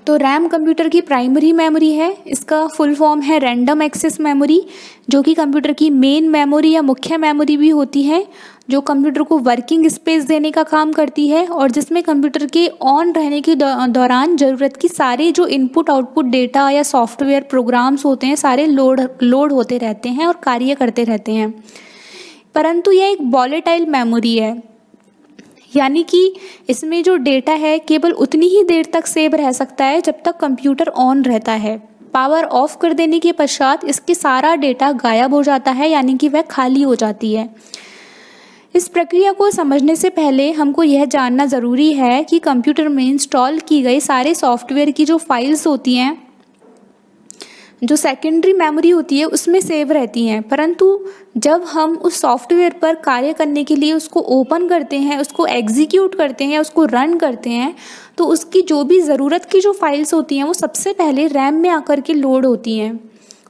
तो रैम कंप्यूटर की प्राइमरी मेमोरी है, इसका फुल फॉर्म है रैंडम एक्सेस मेमोरी, जो कि कंप्यूटर की मेन मेमोरी या मुख्य मेमोरी भी होती है, जो कंप्यूटर को वर्किंग स्पेस देने का काम करती है और जिसमें कंप्यूटर के ऑन रहने के दौरान ज़रूरत की सारे जो इनपुट आउटपुट डेटा या सॉफ्टवेयर प्रोग्राम्स होते हैं सारे लोड होते रहते हैं और कार्य करते रहते हैं। परंतु यह एक वॉलेटाइल मेमोरी है, यानी कि इसमें जो डेटा है केवल उतनी ही देर तक सेव रह सकता है जब तक कंप्यूटर ऑन रहता है। पावर ऑफ कर देने के पश्चात इसके सारा डेटा गायब हो जाता है, यानी कि वह खाली हो जाती है। इस प्रक्रिया को समझने से पहले हमको यह जानना ज़रूरी है कि कंप्यूटर में इंस्टॉल की गई सारे सॉफ्टवेयर की जो फाइल्स होती हैं, जो सेकेंडरी मेमोरी होती है उसमें सेव रहती हैं, परंतु जब हम उस सॉफ्टवेयर पर कार्य करने के लिए उसको ओपन करते हैं, उसको एग्जीक्यूट करते हैं, उसको रन करते हैं, तो उसकी जो भी ज़रूरत की जो फाइल्स होती हैं वो सबसे पहले रैम में आकर के लोड होती हैं।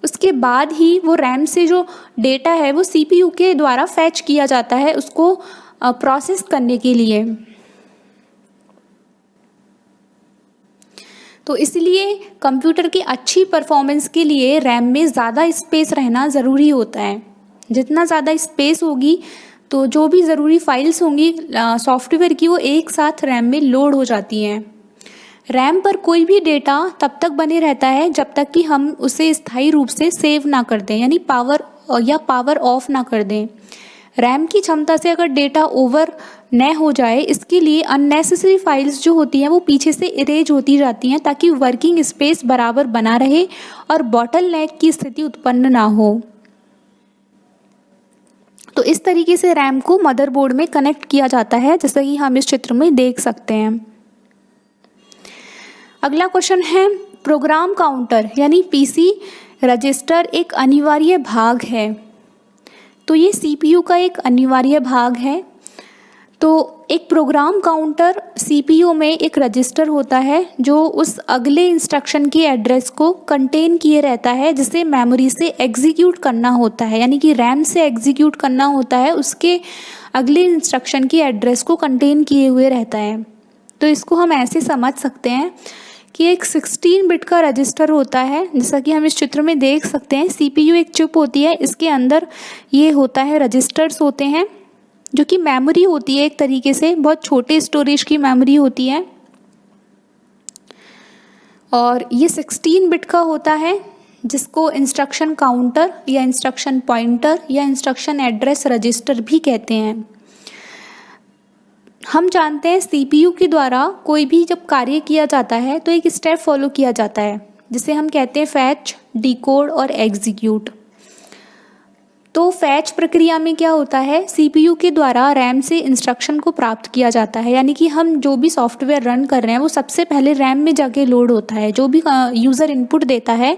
उसके बाद ही वो रैम से जो डेटा है वो सीपीयू के द्वारा फैच किया जाता है उसको प्रोसेस करने के लिए। तो इसलिए कंप्यूटर की अच्छी परफॉर्मेंस के लिए रैम में ज़्यादा स्पेस रहना ज़रूरी होता है। जितना ज़्यादा स्पेस होगी तो जो भी ज़रूरी फाइल्स होंगी सॉफ्टवेयर की, वो एक साथ रैम में लोड हो जाती हैं। रैम पर कोई भी डेटा तब तक बने रहता है जब तक कि हम उसे स्थायी रूप से सेव ना कर दें, यानी पावर ऑफ ना कर दें। रैम की क्षमता से अगर डेटा ओवर न हो जाए, इसके लिए अननेसेसरी फाइल्स जो होती हैं वो पीछे से इरेज होती जाती हैं ताकि वर्किंग स्पेस बराबर बना रहे और बॉटलनेक की स्थिति उत्पन्न ना हो। तो इस तरीके से रैम को मदरबोर्ड में कनेक्ट किया जाता है, जैसा कि हम इस चित्र में देख सकते हैं। अगला क्वेश्चन है, प्रोग्राम काउंटर यानी पीसी रजिस्टर एक अनिवार्य भाग है। तो ये सीपीयू का एक अनिवार्य भाग है। तो एक प्रोग्राम काउंटर सीपीयू में एक रजिस्टर होता है जो उस अगले इंस्ट्रक्शन के एड्रेस को कंटेन किए रहता है, जिसे मेमोरी से एग्जीक्यूट करना होता है, यानी कि रैम से एग्जीक्यूट करना होता है, उसके अगले इंस्ट्रक्शन के एड्रेस को कंटेन किए हुए रहता है। तो इसको हम ऐसे समझ सकते हैं कि एक 16 बिट का रजिस्टर होता है, जैसा कि हम इस चित्र में देख सकते हैं। सीपीयू एक चिप होती है, इसके अंदर ये होता है रजिस्टर्स होते हैं जो कि मेमोरी होती है, एक तरीके से बहुत छोटे स्टोरेज की मेमोरी होती है। और ये 16 बिट का होता है, जिसको इंस्ट्रक्शन काउंटर या इंस्ट्रक्शन पॉइंटर या इंस्ट्रक्शन एड्रेस रजिस्टर भी कहते हैं। हम जानते हैं सीपीयू के द्वारा कोई भी जब कार्य किया जाता है तो एक स्टेप फॉलो किया जाता है, जिसे हम कहते हैं फैच, डिकोड और एग्जीक्यूट। तो फैच प्रक्रिया में क्या होता है, सीपीयू के द्वारा रैम से इंस्ट्रक्शन को प्राप्त किया जाता है, यानी कि हम जो भी सॉफ्टवेयर रन कर रहे हैं वो सबसे पहले रैम में जाके लोड होता है। जो भी यूज़र इनपुट देता है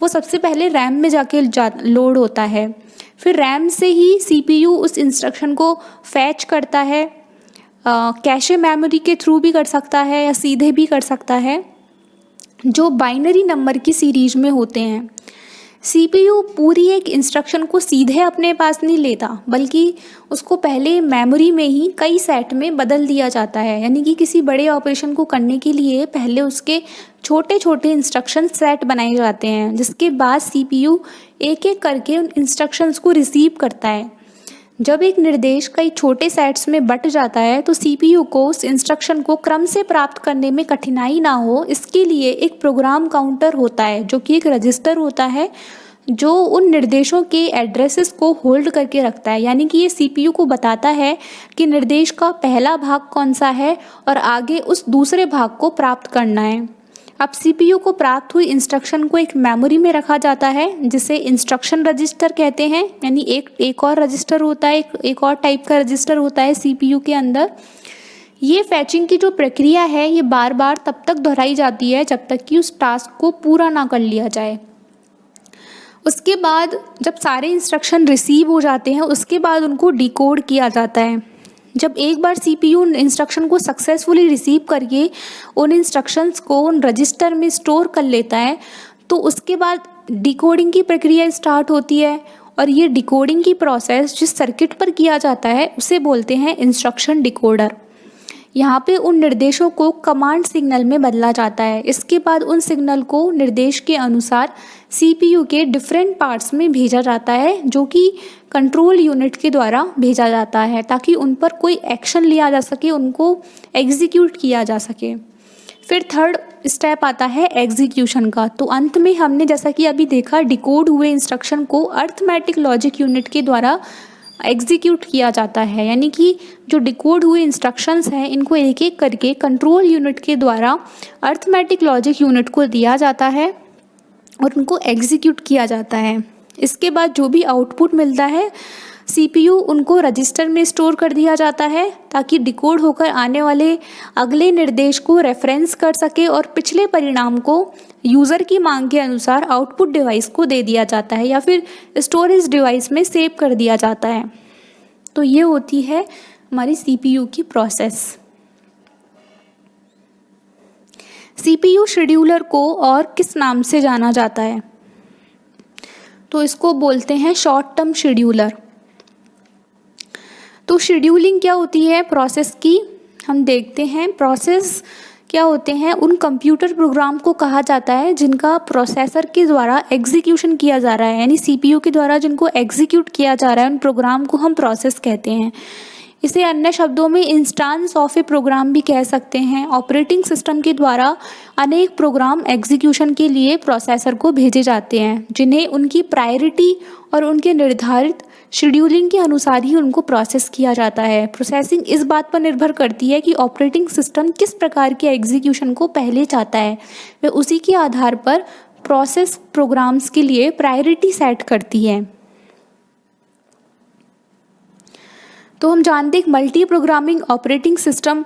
वो सबसे पहले रैम में जाके लोड होता है। फिर रैम से ही सीपीयू उस इंस्ट्रक्शन को फैच करता है, कैशे मेमोरी के थ्रू भी कर सकता है या सीधे भी कर सकता है, जो बाइनरी नंबर की सीरीज में होते हैं। सीपीयू पूरी एक इंस्ट्रक्शन को सीधे अपने पास नहीं लेता, बल्कि उसको पहले मेमोरी में ही कई सेट में बदल दिया जाता है। यानी कि किसी बड़े ऑपरेशन को करने के लिए पहले उसके छोटे छोटे इंस्ट्रक्शन सेट बनाए जाते हैं, जिसके बाद सीपीयू एक एक करके उन इंस्ट्रक्शंस को रिसीव करता है। जब एक निर्देश कई छोटे सेट्स में बट जाता है तो सीपीयू को उस इंस्ट्रक्शन को क्रम से प्राप्त करने में कठिनाई ना हो, इसके लिए एक प्रोग्राम काउंटर होता है, जो कि एक रजिस्टर होता है जो उन निर्देशों के एड्रेसेस को होल्ड करके रखता है। यानी कि ये सीपीयू को बताता है कि निर्देश का पहला भाग कौन सा है और आगे उस दूसरे भाग को प्राप्त करना है। अब सीपीयू को प्राप्त हुई इंस्ट्रक्शन को एक मेमोरी में रखा जाता है, जिसे इंस्ट्रक्शन रजिस्टर कहते हैं। यानी एक और रजिस्टर होता है, एक और टाइप का रजिस्टर होता है सीपीयू के अंदर। ये फैचिंग की जो प्रक्रिया है ये बार बार तब तक दोहराई जाती है जब तक कि उस टास्क को पूरा ना कर लिया जाए। उसके बाद जब सारे इंस्ट्रक्शन रिसीव हो जाते हैं उसके बाद उनको डिकोड किया जाता है। जब एक बार सीपीयू उन इंस्ट्रक्शन को सक्सेसफुली रिसीव करके उन इंस्ट्रक्शंस को उन रजिस्टर में स्टोर कर लेता है तो उसके बाद डिकोडिंग की प्रक्रिया स्टार्ट होती है। और ये डिकोडिंग की प्रोसेस जिस सर्किट पर किया जाता है उसे बोलते हैं इंस्ट्रक्शन डिकोडर। यहाँ पे उन निर्देशों को कमांड सिग्नल में बदला जाता है। इसके बाद उन सिग्नल को निर्देश के अनुसार सीपीयू के डिफरेंट पार्ट्स में भेजा जाता है, जो कि कंट्रोल यूनिट के द्वारा भेजा जाता है, ताकि उन पर कोई एक्शन लिया जा सके, उनको एग्जीक्यूट किया जा सके। फिर थर्ड स्टेप आता है एग्जीक्यूशन का। तो अंत में हमने जैसा कि अभी देखा, डिकोड हुए इंस्ट्रक्शन को अर्थमेटिक लॉजिक यूनिट के द्वारा एग्जीक्यूट किया जाता है। यानी कि जो डिकोड हुए इंस्ट्रक्शंस हैं इनको एक एक करके कंट्रोल यूनिट के द्वारा अर्थमेटिक लॉजिक यूनिट को दिया जाता है और उनको एग्जीक्यूट किया जाता है। इसके बाद जो भी आउटपुट मिलता है सीपीयू उनको रजिस्टर में स्टोर कर दिया जाता है, ताकि डिकोड होकर आने वाले अगले निर्देश को रेफरेंस कर सके और पिछले परिणाम को यूज़र की मांग के अनुसार आउटपुट डिवाइस को दे दिया जाता है या फिर स्टोरेज डिवाइस में सेव कर दिया जाता है। तो ये होती है हमारी सीपीयू की प्रोसेस। सीपीयू शेड्यूलर को और किस नाम से जाना जाता है? तो इसको बोलते हैं शॉर्ट टर्म शेड्यूलर। तो शेड्यूलिंग क्या होती है प्रोसेस की, हम देखते हैं। प्रोसेस क्या होते हैं, उन कंप्यूटर प्रोग्राम को कहा जाता है जिनका प्रोसेसर के द्वारा एग्जीक्यूशन किया जा रहा है, यानी सीपीयू के द्वारा जिनको एग्जीक्यूट किया जा रहा है उन प्रोग्राम को हम प्रोसेस कहते हैं। इसे अन्य शब्दों में इंस्टांस ऑफ ए प्रोग्राम भी कह सकते हैं। ऑपरेटिंग सिस्टम के द्वारा अनेक प्रोग्राम एग्जीक्यूशन के लिए प्रोसेसर को भेजे जाते हैं, जिन्हें उनकी प्रायोरिटी और उनके निर्धारित शेड्यूलिंग के अनुसार ही उनको प्रोसेस किया जाता है। प्रोसेसिंग इस बात पर निर्भर करती है कि ऑपरेटिंग सिस्टम किस प्रकार के एग्जीक्यूशन को पहले चाहता है, वे उसी के आधार पर प्रोसेस प्रोग्राम्स के लिए प्रायोरिटी सेट करती है। तो हम जानते हैं मल्टी प्रोग्रामिंग ऑपरेटिंग सिस्टम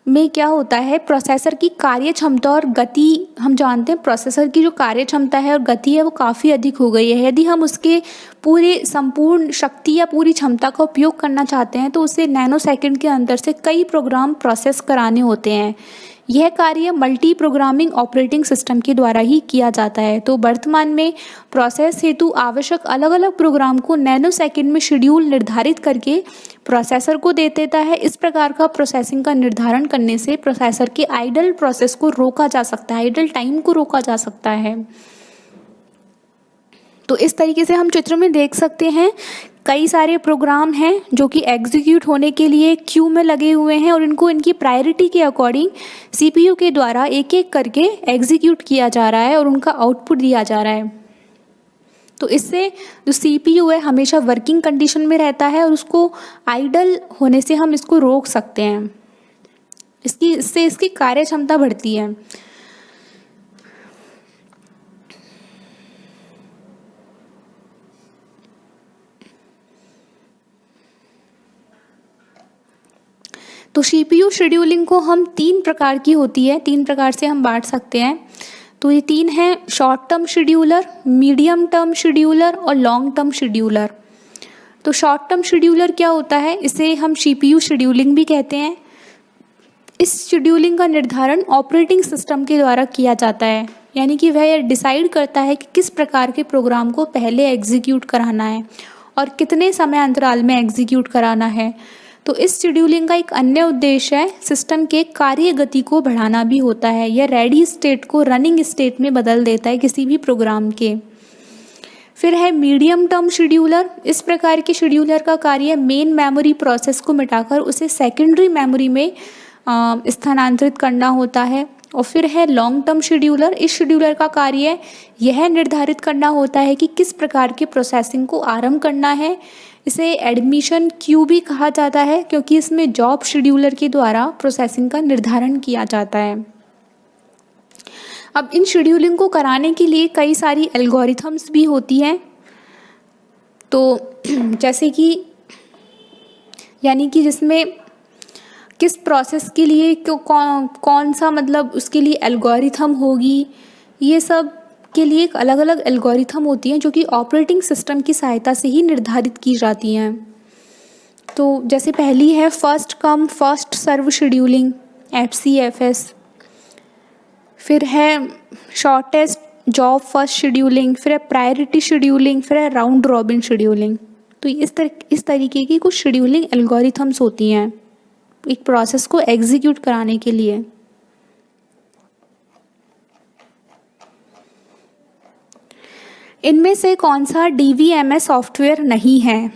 में क्या होता है, प्रोसेसर की कार्य क्षमता और गति, हम जानते हैं प्रोसेसर की जो कार्य क्षमता है और गति है वो काफ़ी अधिक हो गई है। यदि हम उसके पूरे संपूर्ण शक्ति या पूरी क्षमता का उपयोग करना चाहते हैं तो उसे नैनो सेकंड के अंदर से कई प्रोग्राम प्रोसेस कराने होते हैं। यह कार्य मल्टी प्रोग्रामिंग ऑपरेटिंग सिस्टम के द्वारा ही किया जाता है। तो वर्तमान में प्रोसेस हेतु आवश्यक अलग अलग प्रोग्राम को नैनो सेकंड में शेड्यूल निर्धारित करके प्रोसेसर को दे देता है। इस प्रकार का प्रोसेसिंग का निर्धारण करने से प्रोसेसर के आइडल प्रोसेस को रोका जा सकता है, आइडल टाइम को रोका जा सकता है। तो इस तरीके से हम चित्र में देख सकते हैं कई सारे प्रोग्राम हैं जो कि एग्जीक्यूट होने के लिए क्यू में लगे हुए हैं और इनको इनकी प्रायोरिटी के अकॉर्डिंग सीपीयू के द्वारा एक एक करके एग्जीक्यूट किया जा रहा है और उनका आउटपुट दिया जा रहा है। तो इससे जो सीपीयू है हमेशा वर्किंग कंडीशन में रहता है और उसको आइडल होने से हम इसको रोक सकते हैं। इससे इसकी कार्य क्षमता बढ़ती है। तो सीपीयू शेड्यूलिंग को हम 3 प्रकार की होती है, 3 प्रकार से हम बांट सकते हैं। तो ये 3 हैं: short term scheduler, medium term scheduler और लॉन्ग टर्म शेड्यूलर। तो शॉर्ट टर्म शेड्यूलर क्या होता है? इसे हम सीपीयू शेड्यूलिंग भी कहते हैं। इस शेड्यूलिंग का निर्धारण ऑपरेटिंग सिस्टम के द्वारा किया जाता है, यानी कि वह डिसाइड करता है कि किस प्रकार के प्रोग्राम को पहले एग्जीक्यूट कराना है और कितने समय अंतराल में एग्जीक्यूट कराना है। तो इस शेड्यूलिंग का एक अन्य उद्देश्य है सिस्टम के कार्य गति को बढ़ाना भी होता है। यह रेडी स्टेट को रनिंग स्टेट में बदल देता है किसी भी प्रोग्राम के। फिर है मीडियम टर्म शेड्यूलर। इस प्रकार के शेड्यूलर का कार्य मेन मेमोरी प्रोसेस को मिटाकर उसे सेकेंडरी मेमोरी में स्थानांतरित करना होता है। और फिर है लॉन्ग टर्म शेड्यूलर। इस शेड्यूलर का कार्य यह निर्धारित करना होता है कि किस प्रकार के प्रोसेसिंग को आरंभ करना है। इसे एडमिशन क्यू भी कहा जाता है क्योंकि इसमें जॉब शेड्यूलर के द्वारा प्रोसेसिंग का निर्धारण किया जाता है। अब इन शेड्यूलिंग को कराने के लिए कई सारी एल्गोरिथम्स भी होती हैं। तो जैसे कि यानी कि जिसमें किस प्रोसेस के लिए कौन सा मतलब उसके लिए एल्गोरिथम होगी, ये सब के लिए एक अलग अलग एल्गोरिथम होती हैं जो कि ऑपरेटिंग सिस्टम की सहायता से ही निर्धारित की जाती हैं। तो जैसे पहली है first come first serve scheduling, FCFS। फिर है शॉर्टेस्ट जॉब फर्स्ट शेड्यूलिंग, फिर है प्रायोरिटी शेड्यूलिंग, फिर है राउंड रॉबिन शेड्यूलिंग। तो इस तरीके की कुछ शेड्यूलिंग एल्गोरिथम्स होती हैं एक प्रोसेस को एग्जीक्यूट कराने के लिए। इनमें से कौन सा DBMS सॉफ्टवेयर नहीं है?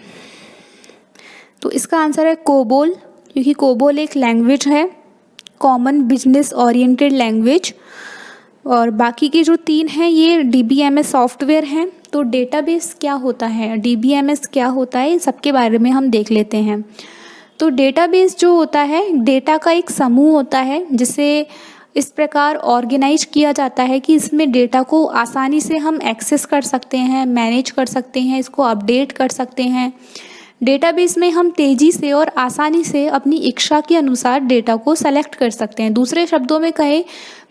तो इसका आंसर है कोबोल, क्योंकि कोबोल एक लैंग्वेज है, कॉमन बिजनेस ओरिएंटेड लैंग्वेज। और बाकी के जो 3 हैं ये DBMS सॉफ्टवेयर हैं। तो डेटाबेस क्या होता है, DBMS क्या होता है, इन सबके बारे में हम देख लेते हैं। तो डेटाबेस जो होता है डेटा का एक समूह होता है जिसे इस प्रकार ऑर्गेनाइज किया जाता है कि इसमें डेटा को आसानी से हम एक्सेस कर सकते हैं, मैनेज कर सकते हैं, इसको अपडेट कर सकते हैं। डेटाबेस में हम तेज़ी से और आसानी से अपनी इच्छा के अनुसार डेटा को सेलेक्ट कर सकते हैं। दूसरे शब्दों में कहें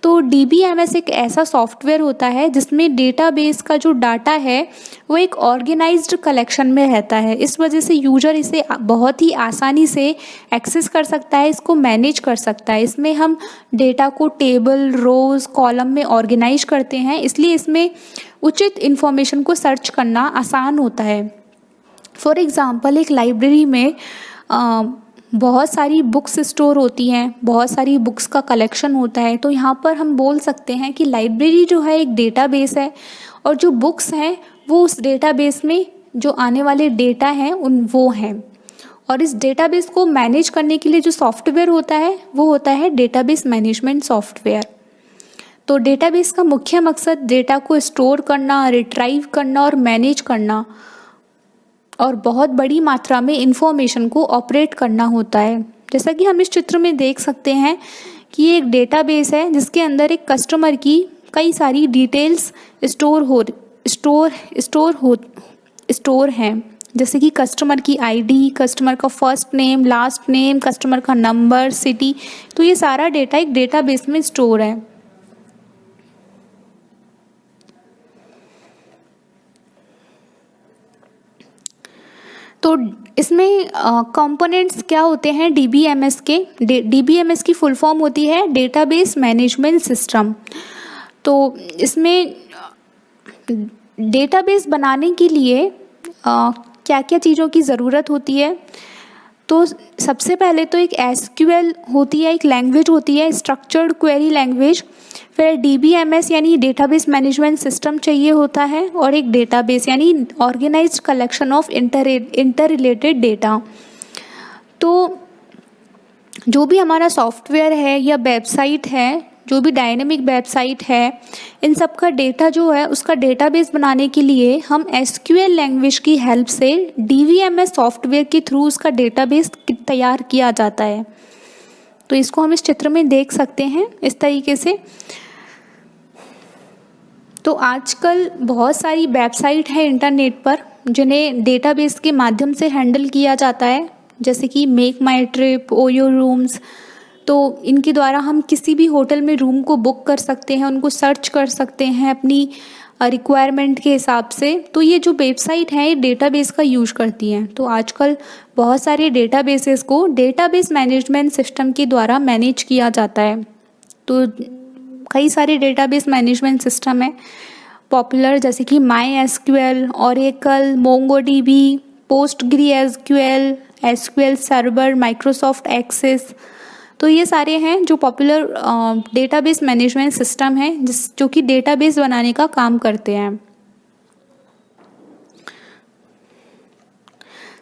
तो DBMS एक ऐसा सॉफ्टवेयर होता है जिसमें डेटाबेस का जो डाटा है वो एक ऑर्गेनाइज्ड कलेक्शन में रहता है। इस वजह से यूजर इसे बहुत ही आसानी से एक्सेस कर सकता है, इसको मैनेज कर सकता है। इसमें हम डेटा को टेबल, रोज़, कॉलम में ऑर्गेनाइज करते हैं, इसलिए इसमें उचित इन्फॉर्मेशन को सर्च करना आसान होता है। फॉर एग्ज़ाम्पल एक लाइब्रेरी में बहुत सारी बुक्स स्टोर होती हैं, बहुत सारी बुक्स का कलेक्शन होता है। तो यहाँ पर हम बोल सकते हैं कि लाइब्रेरी जो है एक डेटाबेस है और जो बुक्स हैं वो उस डेटाबेस में जो आने वाले डेटा हैं वो हैं। और इस डेटाबेस को मैनेज करने के लिए जो सॉफ्टवेयर होता है वो होता है डेटाबेस मैनेजमेंट सॉफ्टवेयर। तो डेटाबेस का मुख्य मकसद डेटा को स्टोर करना, रिट्राइव करना और मैनेज करना और बहुत बड़ी मात्रा में इंफॉर्मेशन को ऑपरेट करना होता है। जैसा कि हम इस चित्र में देख सकते हैं कि ये एक डेटाबेस है जिसके अंदर एक कस्टमर की कई सारी डिटेल्स स्टोर हैं, जैसे कि कस्टमर की ID, कस्टमर का first name, last name, customer का नंबर, सिटी। तो ये सारा डेटा एक डेटाबेस में स्टोर है। तो इसमें कंपोनेंट्स क्या होते हैं DBMS के? DBMS की फुल फॉर्म होती है डेटाबेस मैनेजमेंट सिस्टम। तो इसमें डेटाबेस बनाने के लिए क्या क्या चीज़ों की ज़रूरत होती है? तो सबसे पहले तो एक एसक्यूएल होती है, एक लैंग्वेज होती है स्ट्रक्चर्ड क्वेरी लैंग्वेज, फिर डीबीएमएस यानी डेटाबेस मैनेजमेंट सिस्टम चाहिए होता है, और एक डेटाबेस यानी organised collection of inter related data. तो जो भी हमारा सॉफ्टवेयर है या वेबसाइट है, जो भी डायनेमिक वेबसाइट है, इन सब का डेटा जो है उसका डेटाबेस बनाने के लिए हम एसक्यूएल लैंग्वेज की हेल्प से डीबीएमएस सॉफ्टवेयर के थ्रू उसका डेटाबेस तैयार किया जाता है। तो इसको हम इस चित्र में देख सकते हैं इस तरीके से। तो आजकल बहुत सारी वेबसाइट है इंटरनेट पर जिन्हें डेटाबेस के माध्यम से हैंडल किया जाता है, जैसे कि मेक माई ट्रिप, ओयो रूम्स। तो इनके द्वारा हम किसी भी होटल में रूम को बुक कर सकते हैं, उनको सर्च कर सकते हैं अपनी रिक्वायरमेंट के हिसाब से। तो ये जो वेबसाइट है ये डेटाबेस का यूज़ करती हैं। तो आजकल बहुत सारे डेटाबेसेस को डेटाबेस मैनेजमेंट सिस्टम के द्वारा मैनेज किया जाता है। तो कई सारे डेटाबेस मैनेजमेंट सिस्टम है पॉपुलर, जैसे कि my SQL, Oracle, MongoDB, PostgreSQL, SQL server, Microsoft Access. तो ये सारे हैं जो पॉपुलर डेटाबेस मैनेजमेंट सिस्टम हैं जो कि डेटाबेस बनाने का काम करते हैं।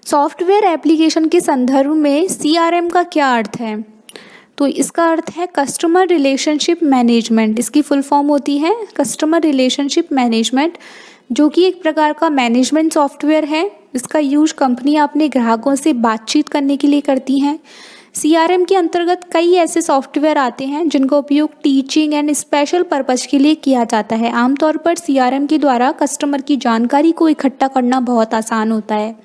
सॉफ्टवेयर एप्लीकेशन के संदर्भ में सीआरएम का क्या अर्थ है? तो इसका अर्थ है कस्टमर रिलेशनशिप मैनेजमेंट। इसकी फुल फॉर्म होती है कस्टमर रिलेशनशिप मैनेजमेंट, जो कि एक प्रकार का मैनेजमेंट सॉफ्टवेयर है। इसका यूज कंपनियां अपने ग्राहकों से बातचीत करने के लिए करती हैं। सीआरएम के अंतर्गत कई ऐसे सॉफ्टवेयर आते हैं जिनका उपयोग टीचिंग एंड स्पेशल पर्पस के लिए किया जाता है। आमतौर पर सीआरएम के द्वारा कस्टमर की जानकारी को इकट्ठा करना बहुत आसान होता है,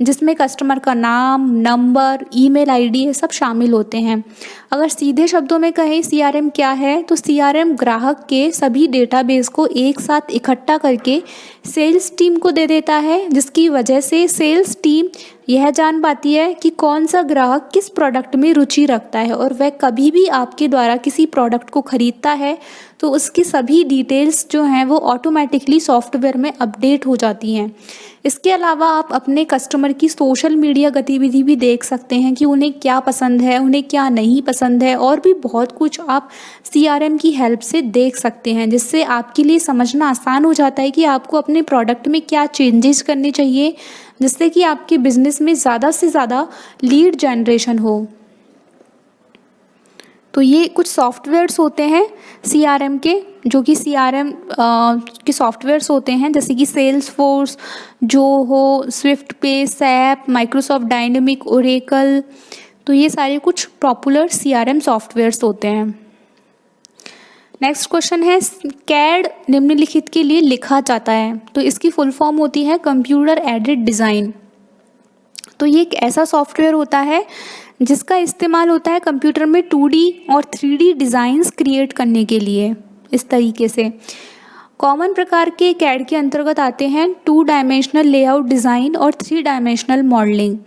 जिसमें कस्टमर का नाम, नंबर, ईमेल आईडी ये सब शामिल होते हैं। अगर सीधे शब्दों में कहें सीआरएम क्या है, तो सीआरएम ग्राहक के सभी डेटाबेस को एक साथ इकट्ठा करके सेल्स टीम को दे देता है, जिसकी वजह से सेल्स टीम यह जान पाती है कि कौन सा ग्राहक किस प्रोडक्ट में रुचि रखता है, और वह कभी भी आपके द्वारा किसी प्रोडक्ट को खरीदता है तो उसकी सभी डिटेल्स जो हैं वो ऑटोमेटिकली सॉफ्टवेयर में अपडेट हो जाती हैं। इसके अलावा आप अपने कस्टमर की सोशल मीडिया गतिविधि भी देख सकते हैं कि उन्हें क्या पसंद है, उन्हें क्या नहीं पसंद है, और भी बहुत कुछ आप सीआरएम की हेल्प से देख सकते हैं, जिससे आपके लिए समझना आसान हो जाता है कि आपको अपने प्रोडक्ट में क्या चेंजेस करने चाहिए, जिससे कि आपके बिजनेस में ज़्यादा से ज़्यादा लीड जनरेशन हो। तो ये कुछ सॉफ्टवेयर्स होते हैं सीआरएम के, जो कि सीआरएम के सॉफ्टवेयर्स होते हैं, जैसे कि सेल्सफोर्स, जोहो, स्विफ्ट पे, सैप, माइक्रोसॉफ्ट डायनेमिक, ओरेकल। तो ये सारे कुछ पॉपुलर सीआरएम सॉफ्टवेयर्स होते हैं। नेक्स्ट क्वेश्चन है कैड निम्नलिखित के लिए लिखा जाता है। तो इसकी फुल फॉर्म होती है कंप्यूटर एडेड डिज़ाइन। तो ये एक ऐसा सॉफ्टवेयर होता है जिसका इस्तेमाल होता है कंप्यूटर में 2D और 3D डिज़ाइंस क्रिएट करने के लिए। इस तरीके से कॉमन प्रकार के कैड के अंतर्गत आते हैं 2 डायमेंशनल लेआउट डिज़ाइन और 3 डायमेंशनल मॉडलिंग।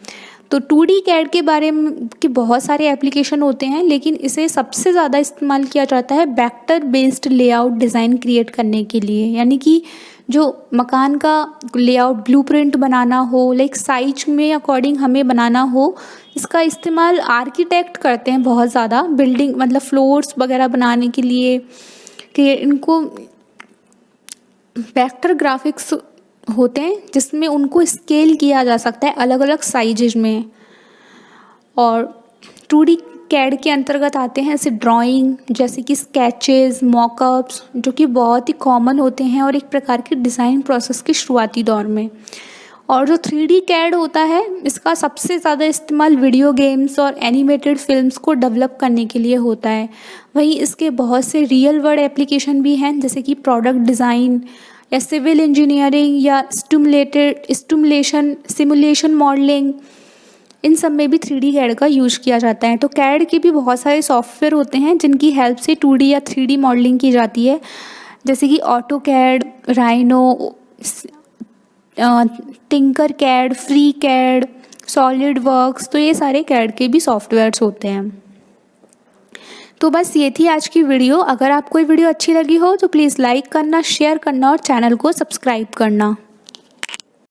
तो 2D कैड के बारे में के बहुत सारे एप्लीकेशन होते हैं, लेकिन इसे सबसे ज़्यादा इस्तेमाल किया जाता है vector based layout design create करने के लिए, यानी कि जो मकान का लेआउट ब्लूप्रिंट बनाना हो, लाइक साइज में अकॉर्डिंग हमें बनाना हो, इसका इस्तेमाल आर्किटेक्ट करते हैं बहुत ज़्यादा, बिल्डिंग मतलब फ्लोर्स वगैरह बनाने के लिए कि इनको वेक्टर ग्राफिक्स होते हैं जिसमें उनको स्केल किया जा सकता है अलग अलग साइजेज में। और 2D कैड के अंतर्गत आते हैं ऐसे ड्राइंग, जैसे कि स्केचेस, मॉकअप्स, जो कि बहुत ही कॉमन होते हैं और एक प्रकार के डिज़ाइन प्रोसेस के शुरुआती दौर में। और जो 3D कैड होता है इसका सबसे ज़्यादा इस्तेमाल वीडियो गेम्स और एनिमेटेड फिल्म्स को डेवलप करने के लिए होता है। वहीं इसके बहुत से रियल वर्ल्ड एप्लीकेशन भी हैं, जैसे कि प्रोडक्ट डिज़ाइन या सिविल इंजीनियरिंग या सिमुलेशन मॉडलिंग, इन सब में भी 3D कैड का यूज़ किया जाता है। तो कैड के भी बहुत सारे सॉफ्टवेयर होते हैं जिनकी हेल्प से 2D या 3D मॉडलिंग की जाती है, जैसे कि AutoCAD, Rhino, TinkerCAD, FreeCAD, SolidWorks. तो ये सारे कैड के भी सॉफ्टवेयर्स होते हैं। तो बस ये थी आज की वीडियो। अगर आपको ये वीडियो अच्छी लगी हो तो प्लीज़ लाइक करना, शेयर करना और चैनल को सब्सक्राइब करना।